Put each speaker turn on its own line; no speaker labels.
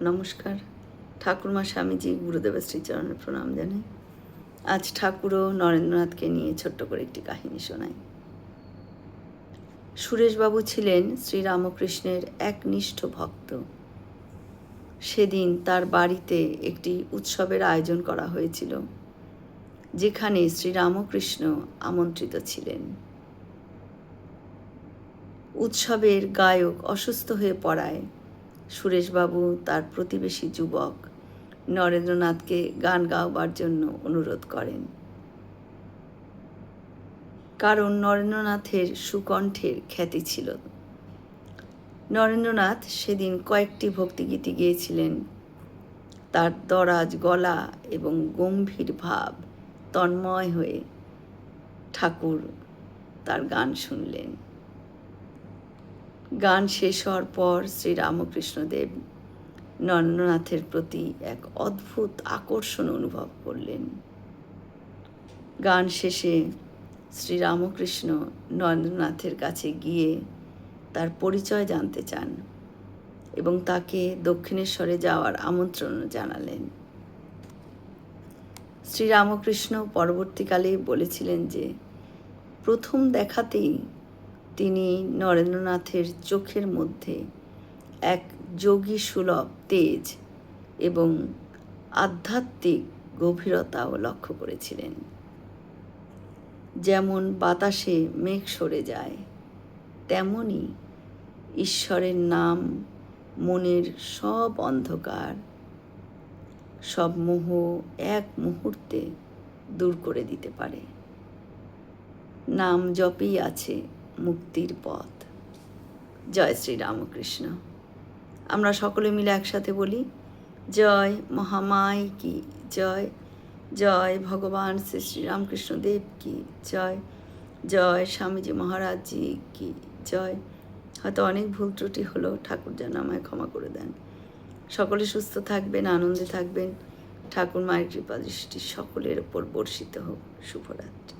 নমস্কার। ঠাকুরমা স্বামীজি গুরুদেবের শ্রীচরণে প্রণাম জানাই। আজ ঠাকুরও নরেন্দ্রনাথকে নিয়ে ছোট্ট করে একটি কাহিনী শোনাই। সুরেশবাবু ছিলেন শ্রীরামকৃষ্ণের একনিষ্ঠ ভক্ত। সেদিন তার বাড়িতে একটি উৎসবের আয়োজন করা হয়েছিল, যেখানে শ্রীরামকৃষ্ণ আমন্ত্রিত ছিলেন। উৎসবের গায়ক অসুস্থ হয়ে পড়ায় সুরেশবাবু তার প্রতিবেশী যুবক নরেন্দ্রনাথকে গান গাওয়ার জন্য অনুরোধ করেন। কারণ নরেন্দ্রনাথের সুকণ্ঠের খ্যাতি ছিল। নরেন্দ্রনাথ সেদিন কয়েকটি ভক্তিগীতি গেয়েছিলেন। তার দরাজ গলা এবং গম্ভীর ভাব তন্ময় হয়ে ঠাকুর তার গান শুনলেন। গান শেষ হওয়ার পর শ্রীরামকৃষ্ণদেব নরেন্দ্রনাথের প্রতি এক অদ্ভুত আকর্ষণ অনুভব করলেন। গান শেষে শ্রীরামকৃষ্ণ নরেন্দ্রনাথের কাছে গিয়ে তার পরিচয় জানতে চান এবং তাকে দক্ষিণেশ্বরে যাওয়ার আমন্ত্রণ জানালেন। শ্রীরামকৃষ্ণ পরবর্তীকালে বলেছিলেন যে প্রথম দেখাতেই তিনি নরেন্দ্রনাথের চোখের মধ্যে এক যোগী সুলভ তেজ এবং আধ্যাত্মিক গভীরতাও লক্ষ্য করেছিলেন। যেমন বাতাসে মেঘ সরে যায়, তেমনি ঈশ্বরের নাম মনের সব অন্ধকার, সব মোহ এক মুহূর্তে দূর করে দিতে পারে। নাম জপেই আছে মুক্তির পথ। জয় শ্রীরামকৃষ্ণ। আমরা সকলে মিলে একসাথে বলি, জয় মহামাই কি জয়, জয় ভগবান শ্রী শ্রীরামকৃষ্ণ দেব কি জয়, জয় স্বামীজি মহারাজজি কি জয়। হয়তো অনেক ভুল ত্রুটি হলো, ঠাকুর যেন আমায় ক্ষমা করে দেন। সকলে সুস্থ থাকবেন, আনন্দে থাকবেন। ঠাকুর মায়ের কৃপা দৃষ্টি সকলের ওপর বর্ষিত হোক। শুভরাত্রি।